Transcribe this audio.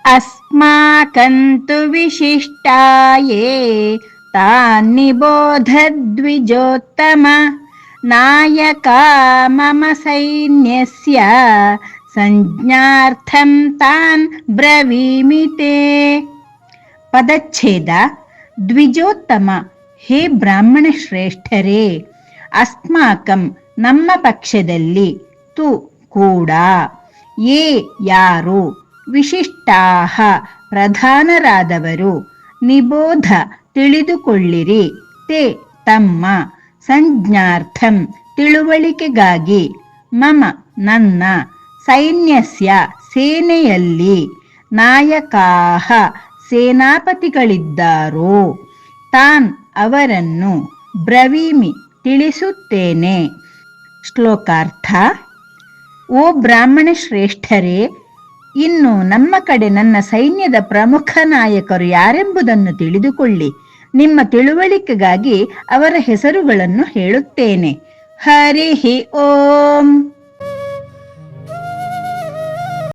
अस्माकन्तु विशिष्टाये तान् निबोध द्विजोत्तम नायका मम सैन्यस्य ಸಂಜ್ಞಾರ್ಥಂ ತಾನ್ ಬ್ರವೀಮಿ ತೇ. ಪದಚ್ಛೇದ. ದ್ವಿಜೋತ್ತಮ, ಹೇ ಬ್ರಾಹ್ಮಣ ಶ್ರೇಷ್ಠರೇ, ಅಸ್ಮಾಕಂ ನಮ್ಮ ಪಕ್ಷದಲ್ಲಿ, ತು ಕೂಡ, ಯೇ ಯಾರು, ವಿಶಿಷ್ಟಾಹ ಪ್ರಧಾನರಾದವರು, ನಿಬೋಧ ತಿಳಿದುಕೊಳ್ಳಿರಿ, ತೇ ತಮ್ಮ, ಸಂಜ್ಞಾರ್ಥಂ ತಿಳುವಳಿಕೆಗಾಗಿ, ಮಮ ನನ್ನ, ಸೈನ್ಯಸ್ಯ ಸೇನೆಯಲ್ಲಿ, ನಾಯಕಾಹ ಸೇನಾಪತಿಗಳಿದ್ದಾರೋ, ತಾನ್ ಅವರನ್ನು, ಬ್ರವೀಮಿ ತಿಳಿಸುತ್ತೇನೆ. ಶ್ಲೋಕಾರ್ಥ. ಓ ಬ್ರಾಹ್ಮಣ ಶ್ರೇಷ್ಠರೇ, ಇನ್ನು ನಮ್ಮ ಕಡೆ ನನ್ನ ಸೈನ್ಯದ ಪ್ರಮುಖ ನಾಯಕರು ಯಾರೆಂಬುದನ್ನು ತಿಳಿದುಕೊಳ್ಳಿ. ನಿಮ್ಮ ತಿಳುವಳಿಕೆಗಾಗಿ ಅವರ ಹೆಸರುಗಳನ್ನು ಹೇಳುತ್ತೇನೆ. ಹರಿ ಓಂ.